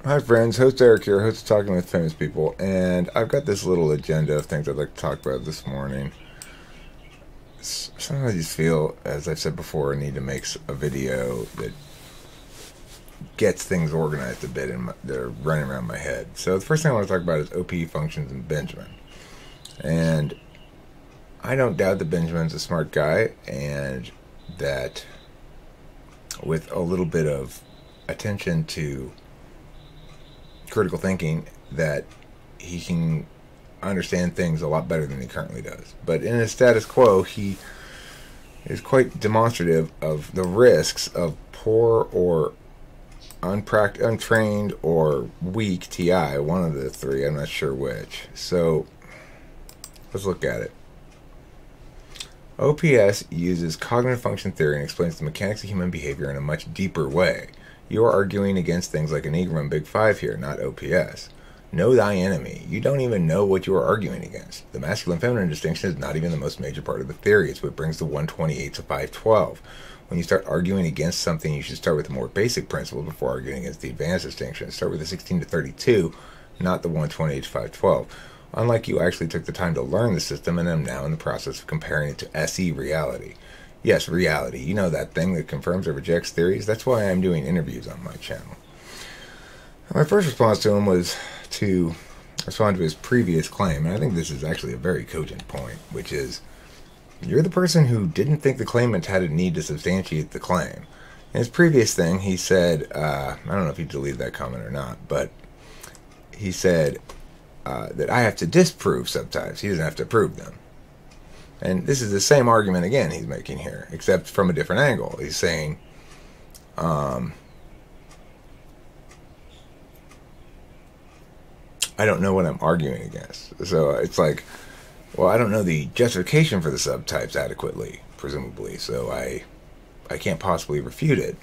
Hi friends, host Eric here, host of Talking with Famous People, and I've got this little agenda of things I'd like to talk about this morning. Sometimes I just feel, as I've said before, I need to make a video that gets things organized a bit that are running around my head. So the first thing I want to talk about is OP functions and Benjamin. And I don't doubt that Benjamin's a smart guy, and that with a little bit of attention to critical thinking, that he can understand things a lot better than he currently does. But in his status quo, he is quite demonstrative of the risks of poor or untrained or weak TI, one of the three, I'm not sure which. So let's look at it. OPS uses cognitive function theory and explains the mechanics of human behavior in a much deeper way. You are arguing against things like Enneagram and Big Five here, not OPS. Know thy enemy. You don't even know what you are arguing against. The masculine-feminine distinction is not even the most major part of the theory. It's what brings the 128 to 512. When you start arguing against something, you should start with the more basic principles before arguing against the advanced distinction. Start with the 16 to 32, not the 128 to 512. Unlike you actually took the time to learn the system and am now in the process of comparing it to SE reality. Yes, reality. You know that thing that confirms or rejects theories? That's why I'm doing interviews on my channel. My first response to him was to respond to his previous claim, and I think this is actually a very cogent point, which is, you're the person who didn't think the claimant had a need to substantiate the claim. In his previous thing, he said, I don't know if he deleted that comment or not, but he said that I have to disprove subtypes. He doesn't have to prove them. And this is the same argument again he's making here, except from a different angle. He's saying, I don't know what I'm arguing against. So it's like, well, I don't know the justification for the subtypes adequately, presumably, so I can't possibly refute it.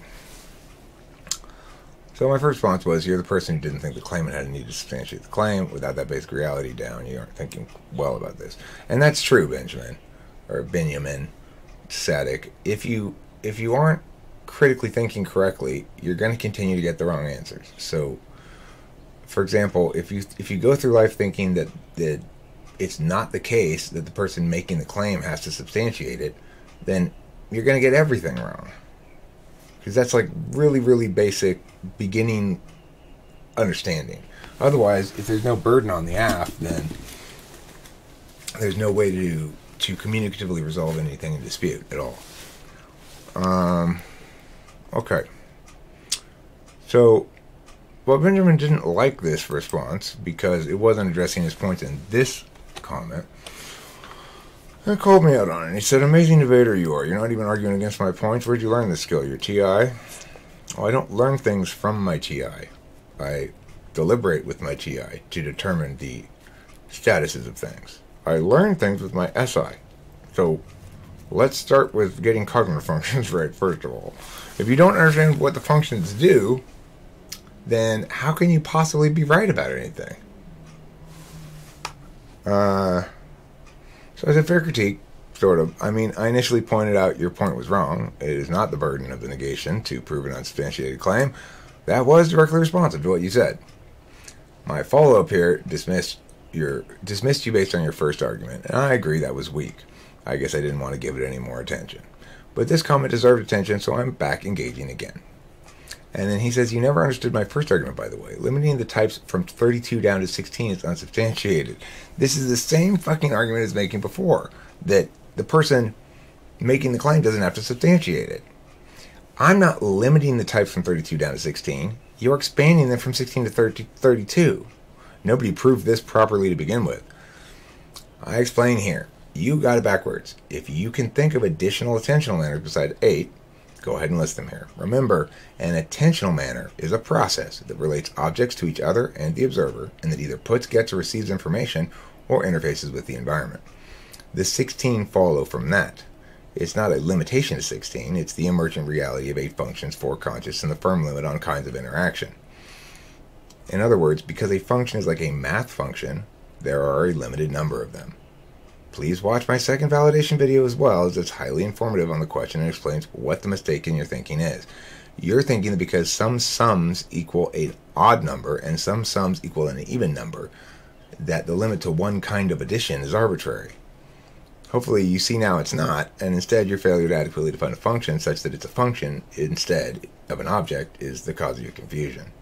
So my first response was, you're the person who didn't think the claimant had a need to substantiate the claim. Without that basic reality down, you aren't thinking well about this. And that's true, Benyamin, Sadik. If you aren't critically thinking correctly, you're going to continue to get the wrong answers. So, for example, if you go through life thinking that it's not the case that the person making the claim has to substantiate it, then you're going to get everything wrong. Because that's like really, really basic beginning understanding. Otherwise, if there's no burden on the app, then there's no way to communicatively resolve anything in dispute at all. Okay. So, well, Benjamin didn't like this response because it wasn't addressing his points in this comment. He called me out on it. And he said, amazing debater you are. You're not even arguing against my points. Where'd you learn this skill? Your TI? Well, I don't learn things from my TI. I deliberate with my TI to determine the statuses of things. I learn things with my SI. So let's start with getting cognitive functions right, first of all. If you don't understand what the functions do, then how can you possibly be right about anything? So as a fair critique, sort of, I mean, I initially pointed out your point was wrong. It is not the burden of the negation to prove an unsubstantiated claim. That was directly responsive to what you said. My follow-up here dismissed you based on your first argument, and I agree that was weak. I guess I didn't want to give it any more attention. But this comment deserved attention, so I'm back engaging again. And then he says, you never understood my first argument, by the way. Limiting the types from 32 down to 16 is unsubstantiated. This is the same fucking argument as making before, that the person making the claim doesn't have to substantiate it. I'm not limiting the types from 32 down to 16. You're expanding them from 16 to 32. Nobody proved this properly to begin with. I explain here. You got it backwards. If you can think of additional attentional manners besides 8, go ahead and list them here. Remember, an attentional manner is a process that relates objects to each other and the observer, and that either puts, gets, or receives information or interfaces with the environment. The 16 follow from that. It's not a limitation to 16, it's the emergent reality of 8 functions, 4 conscious, and the firm limit on kinds of interaction. In other words, because a function is like a math function, there are a limited number of them. Please watch my second validation video as well, as it's highly informative on the question and explains what the mistake in your thinking is. You're thinking that because some sums equal an odd number and some sums equal an even number, that the limit to one kind of addition is arbitrary. Hopefully you see now it's not, and instead your failure to adequately define a function such that it's a function instead of an object is the cause of your confusion.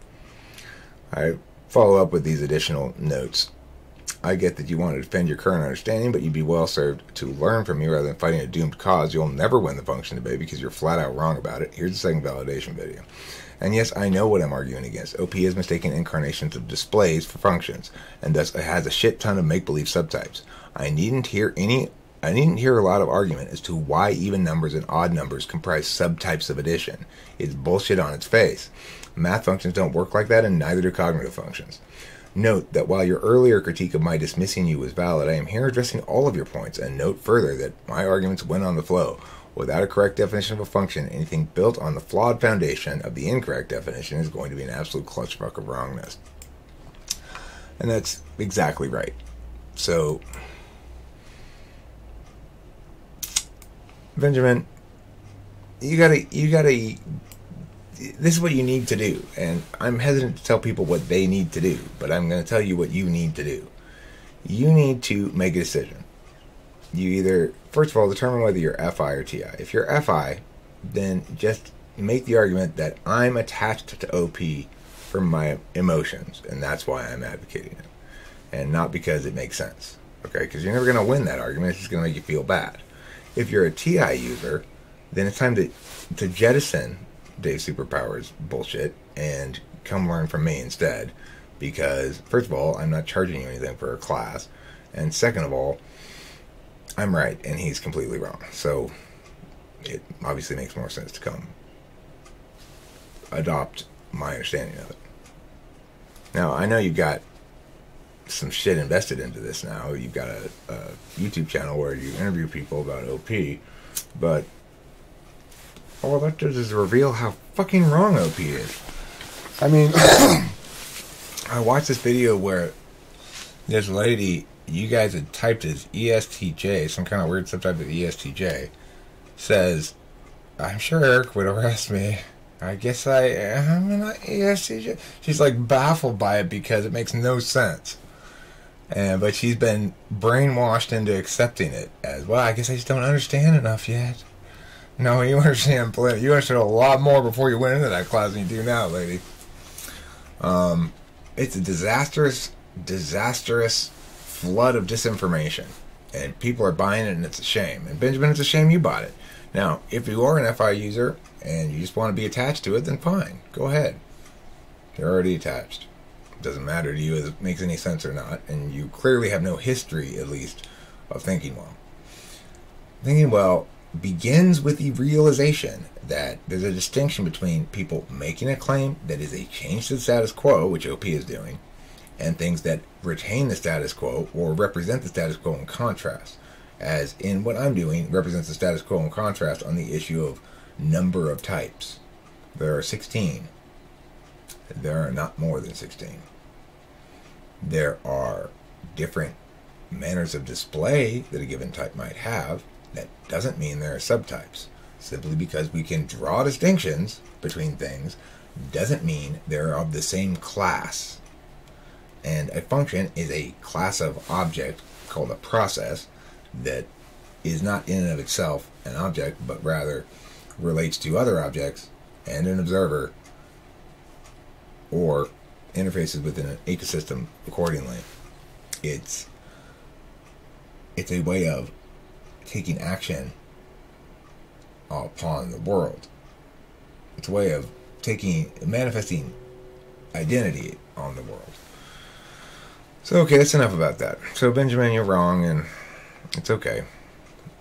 I follow up with these additional notes. I get that you want to defend your current understanding, but you'd be well served to learn from me rather than fighting a doomed cause. You'll never win the function debate because you're flat out wrong about it. Here's the second validation video. And yes, I know what I'm arguing against. OP is mistaken incarnations of displays for functions, and thus it has a shit ton of make-believe subtypes. I needn't hear a lot of argument as to why even numbers and odd numbers comprise subtypes of addition. It's bullshit on its face. Math functions don't work like that, and neither do cognitive functions. Note that while your earlier critique of my dismissing you was valid, I am here addressing all of your points, and note further that my arguments win on the flow. Without a correct definition of a function, anything built on the flawed foundation of the incorrect definition is going to be an absolute clusterfuck of wrongness. And that's exactly right. So, Benjamin, you gotta, this is what you need to do. And I'm hesitant to tell people what they need to do, but I'm going to tell you what you need to do. You need to make a decision. You either, first of all, determine whether you're FI or TI. If you're FI, then just make the argument that I'm attached to OP from my emotions, and that's why I'm advocating it. And not because it makes sense. Okay? Because you're never going to win that argument. It's just going to make you feel bad. If you're a TI user, then it's time to jettison Dave's superpowers bullshit and come learn from me instead. Because, first of all, I'm not charging you anything for a class. And second of all, I'm right and he's completely wrong. So it obviously makes more sense to come adopt my understanding of it. Now, I know you've got some shit invested into this now. You've got a YouTube channel where you interview people about OP, but all that does is reveal how fucking wrong OP is. I mean, I watched this video where this lady, you guys had typed as ESTJ, some kind of weird subtype of ESTJ, says, I'm sure Eric would arrest me. I guess I am an ESTJ. She's like baffled by it because it makes no sense. But she's been brainwashed into accepting it as, well, I guess I just don't understand enough yet. No, you understand plenty. You understood a lot more before you went into that class than you do now, lady. It's a disastrous flood of disinformation. And people are buying it, and it's a shame. And Benjamin, it's a shame you bought it. Now, if you are an FI user and you just want to be attached to it, then fine. Go ahead. You're already attached. It doesn't matter to you if it makes any sense or not. And you clearly have no history, at least, of thinking well. Thinking well begins with the realization that there's a distinction between people making a claim that is a change to the status quo, which OP is doing, and things that retain the status quo or represent the status quo in contrast, as in what I'm doing represents the status quo in contrast on the issue of number of types. There are 16. There are not more than 16. There are different manners of display that a given type might have. That doesn't mean there are subtypes. Simply because we can draw distinctions between things doesn't mean they're of the same class. And a function is a class of object called a process that is not in and of itself an object, but rather relates to other objects and an observer, or interfaces within an ecosystem accordingly. It's a way of taking action upon the world. It's a way of manifesting identity on the world. So, okay, that's enough about that. So, Benjamin, you're wrong, and it's okay.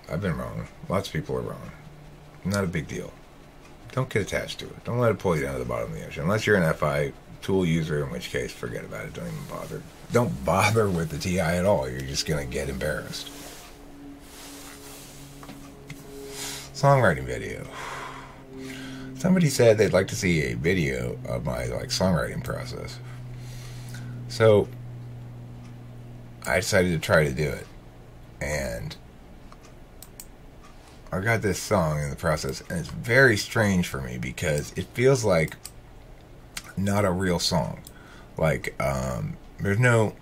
I've been wrong. Lots of people are wrong. Not a big deal. Don't get attached to it. Don't let it pull you down to the bottom of the ocean. Unless you're an FI tool user, in which case, forget about it. Don't even bother. Don't bother with the TI at all. You're just going to get embarrassed. Songwriting video. Somebody said they'd like to see a video of my songwriting process. So I decided to try to do it. And I got this song in the process, and it's very strange for me because it feels like not a real song. Like, there's no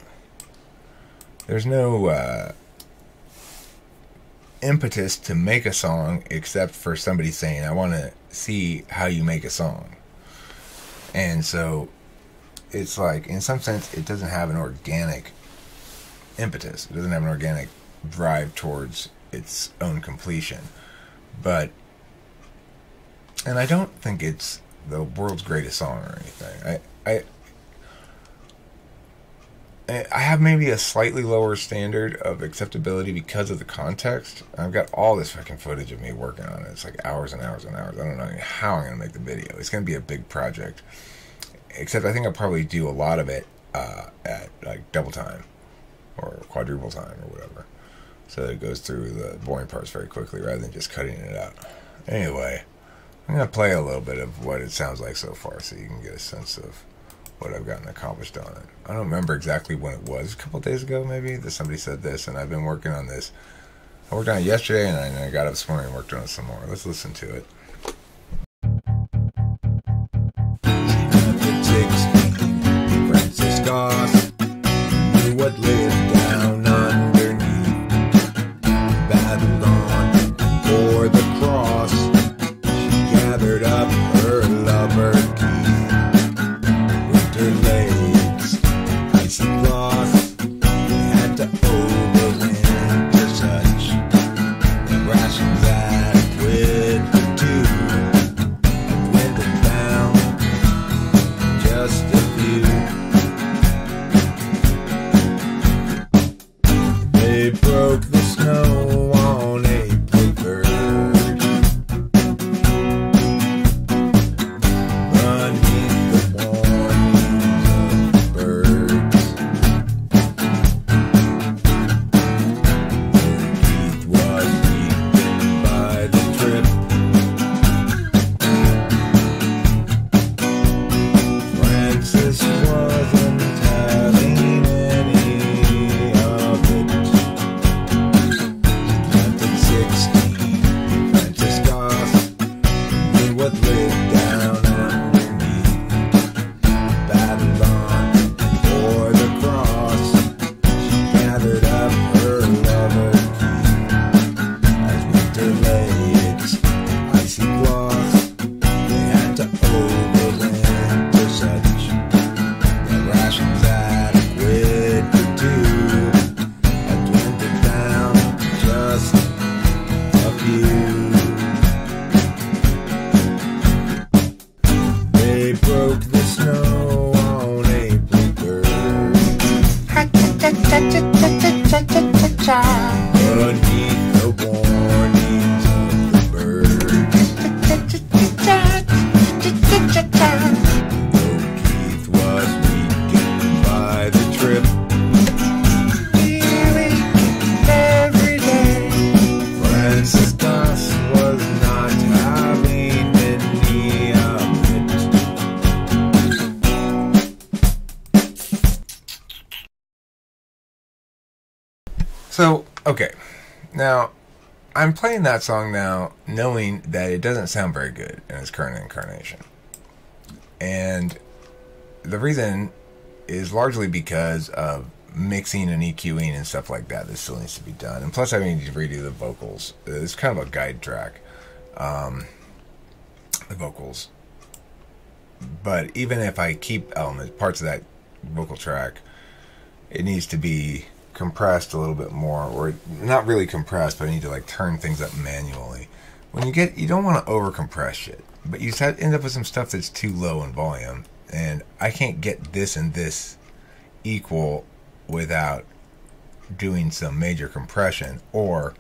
impetus to make a song except for somebody saying, I want to see how you make a song. And so it's like, in some sense, it doesn't have an organic impetus. It doesn't have an organic drive towards its own completion. But, and I don't think it's the world's greatest song or anything. I have maybe a slightly lower standard of acceptability because of the context. I've got all this fucking footage of me working on it. It's like hours and hours and hours. I don't know how I'm going to make the video. It's going to be a big project. Except I think I'll probably do a lot of it at like double time or quadruple time or whatever. So that it goes through the boring parts very quickly rather than just cutting it out. Anyway, I'm going to play a little bit of what it sounds like so far so you can get a sense of what I've gotten accomplished on it. I don't remember exactly when it was, a couple days ago maybe, that somebody said this, and I've been working on this. I worked on it yesterday, and I got up this morning and worked on it some more. Let's listen to it. Francis Goss knew what lived down underneath Babylon for the cross. She gathered up her lover lost. They had to overwinter such rations adequate for two, and dwindled down just a few. They broke the snow on April 3rd beneath the warnings of birds. So, okay, now, I'm playing that song now knowing that it doesn't sound very good in its current incarnation. And the reason is largely because of mixing and EQing and stuff like that still needs to be done. And plus I need to redo the vocals. It's kind of a guide track, the vocals. But even if I keep parts of that vocal track, it needs to be compressed a little bit more, or not really compressed, but I need to like turn things up manually. When you don't want to over compress shit, but you end up with some stuff that's too low in volume, and I can't get this and this equal without doing some major compression or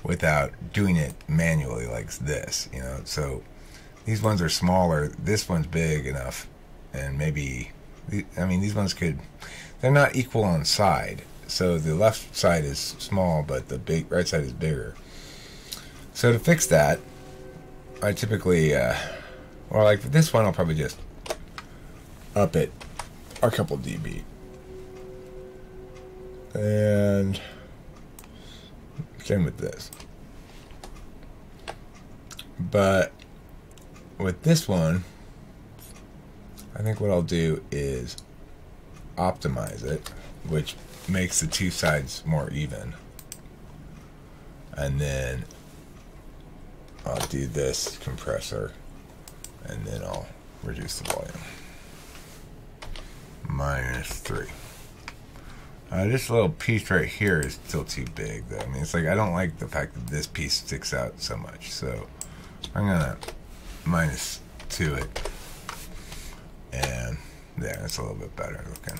without doing it manually like this, you know. So these ones are smaller, this one's big enough, and maybe, I mean, these ones they're not equal on side. So the left side is small, but the right side is bigger. So to fix that, I typically, well, like for this one, I'll probably just up it a couple dB. And same with this. But with this one, I think what I'll do is optimize it, which makes the two sides more even. And then I'll do this compressor, and then I'll reduce the volume. -3. This little piece right here is still too big, though. I mean, it's like I don't like the fact that this piece sticks out so much. So I'm gonna -2 it, and yeah, it's a little bit better looking.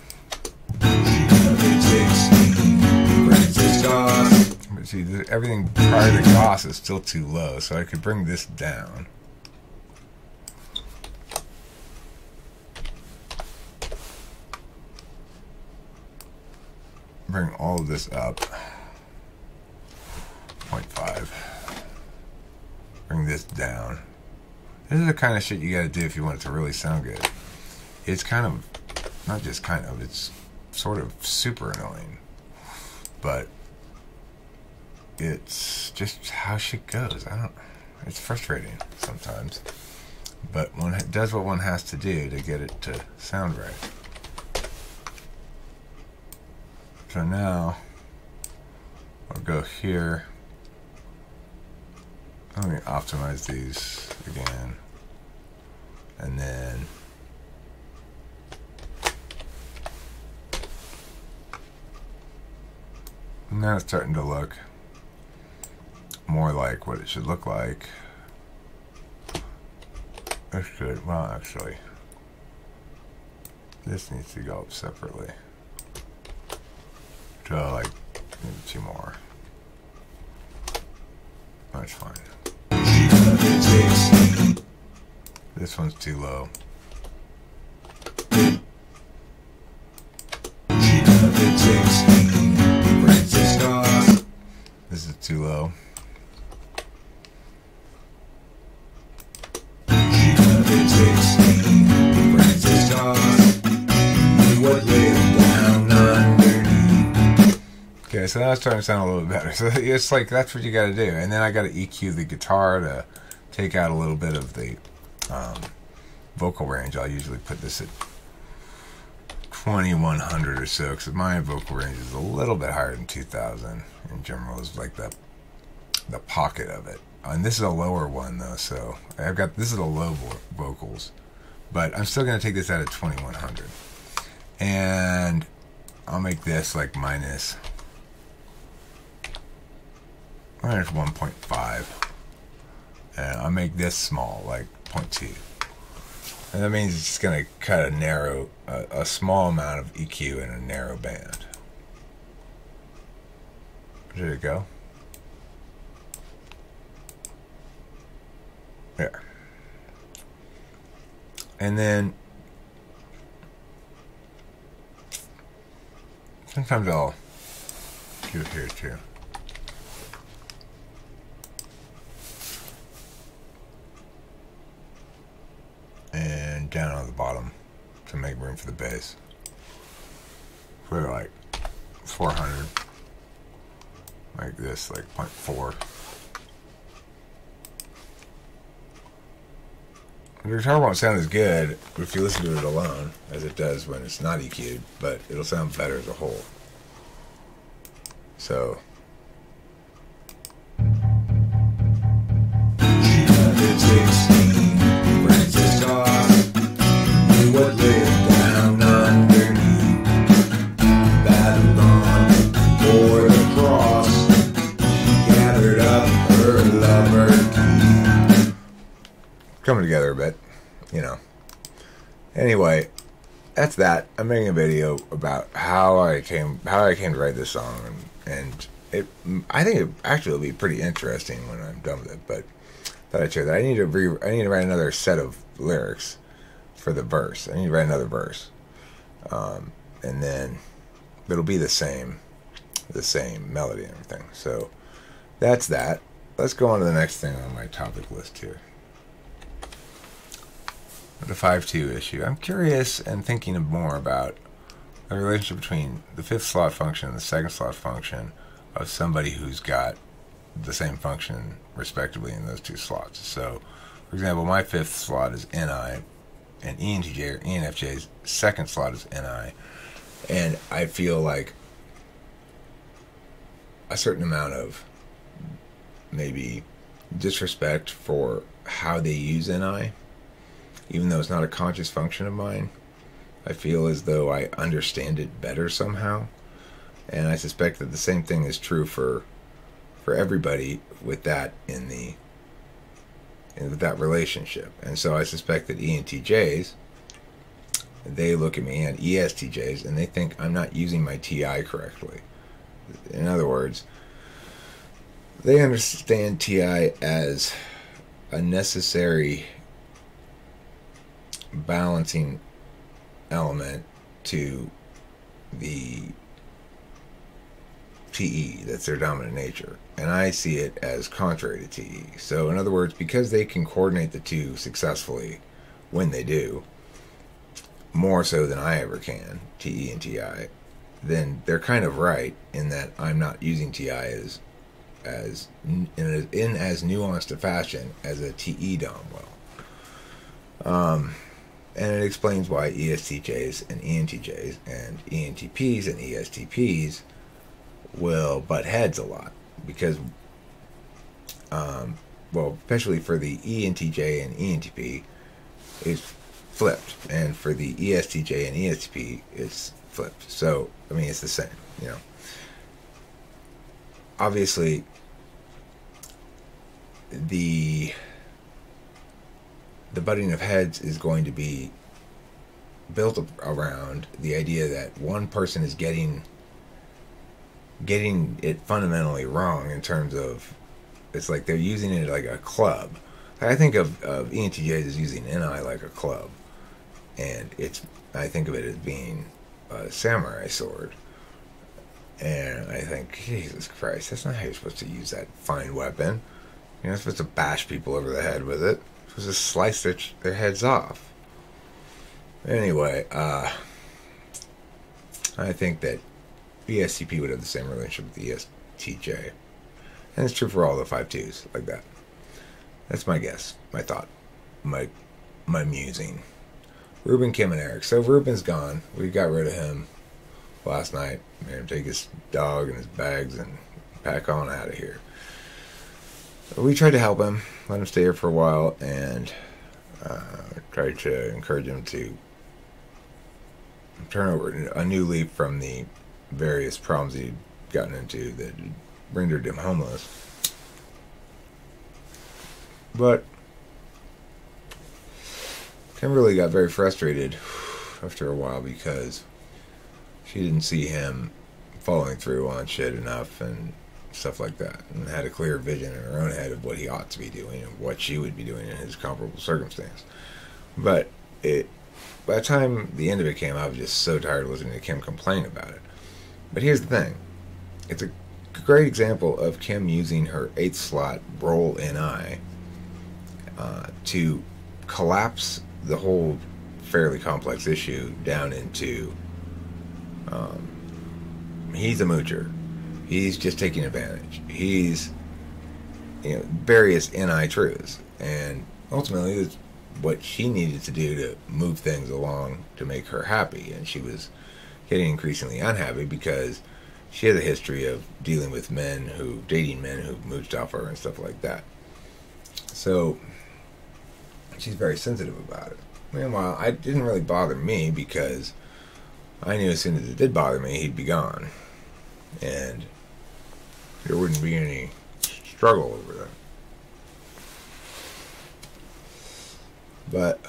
But see, everything prior to Goss is still too low, so I could bring this down. Bring all of this up 0.5. Bring this down. This is the kind of shit you gotta do if you want it to really sound good. It's kind of, not just kind of, it's sort of super annoying, but it's just how shit goes. It's frustrating sometimes, but one does what one has to do to get it to sound right. So now I'll go here. Let me optimize these again, and then now it's starting to look more like what it should look like. That's good. Well, actually, this needs to go up separately. So, like, maybe 2 more. That's fine. This one's too low. This is too low. Okay, so now it's starting to sound a little bit better. So it's like, that's what you got to do. And then I got to EQ the guitar to take out a little bit of the vocal range. I'll usually put this at 2100 or so, because my vocal range is a little bit higher than 2000. In general, is like the pocket of it. And this is a lower one though, so this is a low vocals, but I'm still going to take this out at 2100, and I'll make this like minus 1.5, and I'll make this small, like 0.2, and that means it's just going to cut a small amount of EQ in a narrow band. There you go. There. And then sometimes I'll do it here too. And down on the bottom to make room for the bass. For like 400. Like this, like 0.4. The guitar won't sound as good if you listen to it alone as it does when it's not EQ'd, but it'll sound better as a whole. So coming together a bit, you know. Anyway, that's that. I'm making a video about how I came to write this song, and I think it actually will be pretty interesting when I'm done with it. But I thought I'd share that. I need to write another set of lyrics for the verse. I need to write another verse, and then it'll be the same melody and everything. So that's that. Let's go on to the next thing on my topic list here. The 5-2 issue. I'm curious and thinking more about the relationship between the 5th slot function and the 2nd slot function of somebody who's got the same function respectively in those two slots. So, for example, my fifth slot is NI, and ENTJ or ENFJ's second slot is NI, and I feel like a certain amount of maybe disrespect for how they use NI, even though it's not a conscious function of mine. I feel as though I understand it better somehow, and I suspect that the same thing is true for everybody with that in that relationship. And so I suspect that ENTJs, they look at me, and ESTJs, and they think I'm not using my TI correctly. In other words, they understand TI as a necessary balancing element to the TE, that's their dominant nature, and I see it as contrary to TE. So in other words, because they can coordinate the two successfully when they do, more so than I ever can, TE and TI, then they're kind of right in that I'm not using TI in as nuanced a fashion as a TE dom will. And it explains why ESTJs and ENTJs and ENTPs and ESTPs will butt heads a lot, because especially for the ENTJ and ENTP, it's flipped, and for the ESTJ and ESTP, it's flipped. So I mean, it's the same, obviously the butting of heads is going to be built around the idea that one person is getting it fundamentally wrong, in terms of, it's like they're using it like a club. I think of ENTJs as using NI like a club, and I think of it as being a samurai sword, and I think, Jesus Christ, that's not how you're supposed to use that fine weapon. You're not supposed to bash people over the head with it. You're supposed to slice their heads off. Anyway, I think that ESTP would have the same relationship with ESTJ. And it's true for all the 5-2s like that. That's my guess, my thought, my musing. Ruben, Kim, and Eric. So Ruben's gone. We got rid of him last night. Made him take his dog and his bags and pack on out of here. We tried to help him, let him stay here for a while, and tried to encourage him to turn over a new leaf from the various problems he'd gotten into that rendered him homeless. But Kimberly got very frustrated after a while because she didn't see him following through on shit enough and stuff like that, and had a clear vision in her own head of what he ought to be doing and what she would be doing in his comparable circumstance. But by the time the end of it came, I was just so tired of listening to Kim complain about it. But here's the thing. It's a great example of Kim using her 8th slot role in I to collapse the whole fairly complex issue down into he's a moocher. He's just taking advantage. He's various NI truths. And ultimately, it's what she needed to do to move things along to make her happy. And she was getting increasingly unhappy because she has a history of dating men who mooched off her and stuff like that. So she's very sensitive about it. Meanwhile, it didn't really bother me because I knew as soon as it did bother me, he'd be gone. And there wouldn't be any struggle over that. But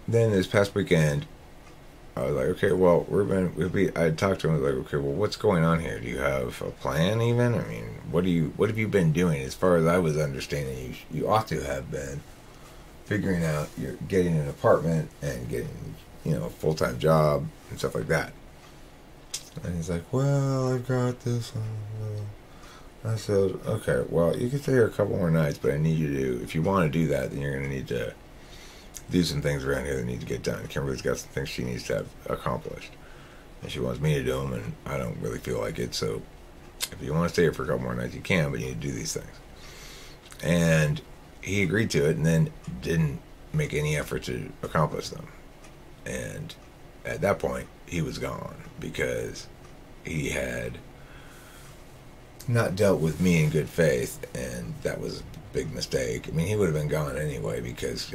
then this past weekend, I was like, okay, well, I talked to him. I was like, okay, well, what's going on here? Do you have a plan even? I mean, what have you been doing? As far as I was understanding, you ought to have been figuring out, you're getting an apartment and getting, a full-time job and stuff like that. And he's like, well, I've got this. I said, okay, well, you can stay here a couple more nights, but I need you to, if you want to do that, then you're going to need to do some things around here that need to get done. Kimberly's got some things she needs to have accomplished, and she wants me to do them, and I don't really feel like it, so If you want to stay here for a couple more nights, you can, but you need to do these things. And he agreed to it and then didn't make any effort to accomplish them. And at that point, he was gone because he had not dealt with me in good faith, and that was a big mistake. I mean, he would have been gone anyway because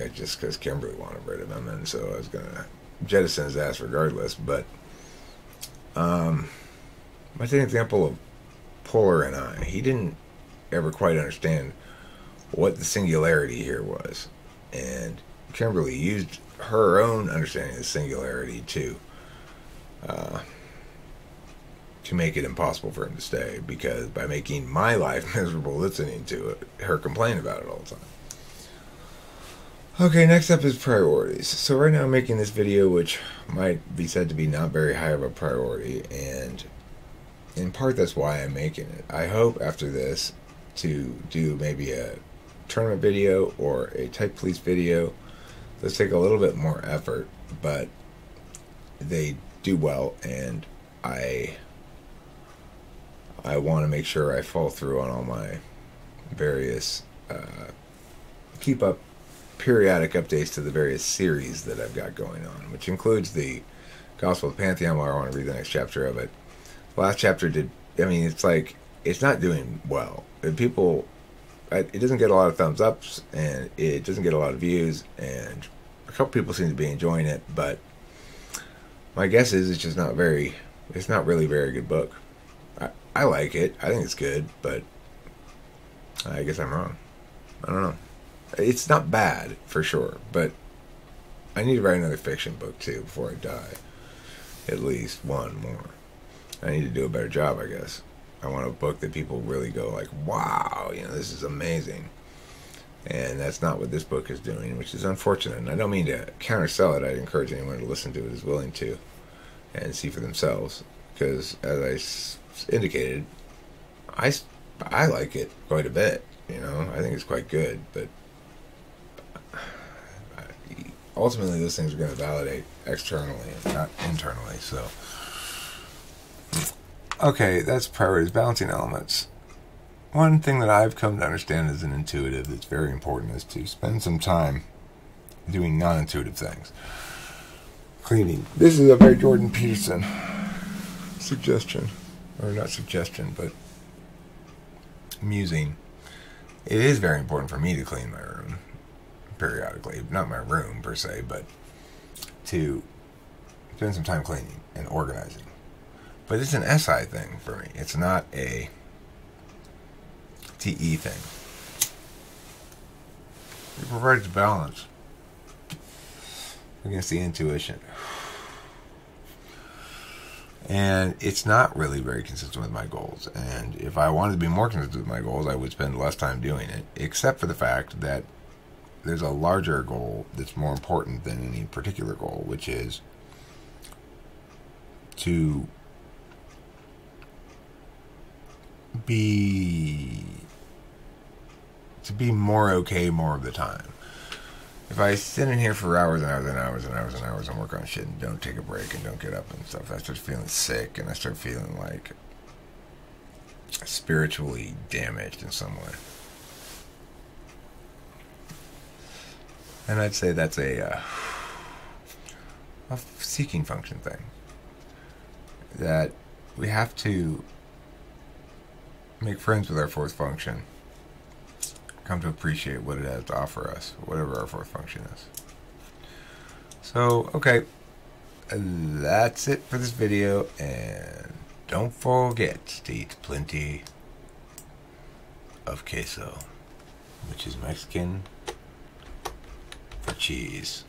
Kimberly wanted rid of him, and so I was going to jettison his ass regardless. But I take an example of Polar and I. He didn't ever quite understand what the singularity here was, and Kimberly used her own understanding of the singularity to make it impossible for him to stay, because by making my life miserable listening to it, her complain about it all the time. Okay, next up is priorities. So right now I'm making this video, which might be said to be not very high of a priority, and in part that's why I'm making it. I hope after this to do maybe a tournament video or a type police video. Those take a little bit more effort, but they do well, and I want to make sure I follow through on all my various keep up periodic updates to the various series that I've got going on, which includes the Gospel of the Pantheon, where I want to read the next chapter of it. The last chapter it's not doing well. It doesn't get a lot of thumbs ups, and it doesn't get a lot of views, and a couple people seem to be enjoying it, but my guess is it's not really a very good book. I like it. I think it's good, but I guess I'm wrong. I don't know. It's not bad, for sure, but I need to write another fiction book, too, before I die. At least one more. I need to do a better job, I guess. I want a book that people really go like, wow, this is amazing. And that's not what this book is doing, which is unfortunate. And I don't mean to countersell it. I'd encourage anyone to listen to it as willing to and see for themselves. Because, as I indicated, I like it quite a bit. I think it's quite good. But ultimately, those things are going to validate externally and not internally. So, okay, that's priorities, balancing elements. One thing that I've come to understand as an intuitive that's very important is to spend some time doing non-intuitive things. Cleaning. This is a very Jordan Peterson suggestion. Or not suggestion, but musing. It is very important for me to clean my room periodically. Not my room, per se, but to spend some time cleaning and organizing. But it's an SI thing for me. It's not a TE thing. It provides balance against the intuition. And it's not really very consistent with my goals. And if I wanted to be more consistent with my goals, I would spend less time doing it, except for the fact that there's a larger goal that's more important than any particular goal, which is to be more okay more of the time. If I sit in here for hours and hours and hours and hours and hours and work on shit and don't take a break and don't get up and stuff, I start feeling sick, and I start feeling like spiritually damaged in some way. And I'd say that's a seeking function thing. That we have to make friends with our fourth function, come to appreciate what it has to offer us, whatever our fourth function is. So, okay, that's it for this video, and don't forget to eat plenty of queso, which is Mexican for cheese.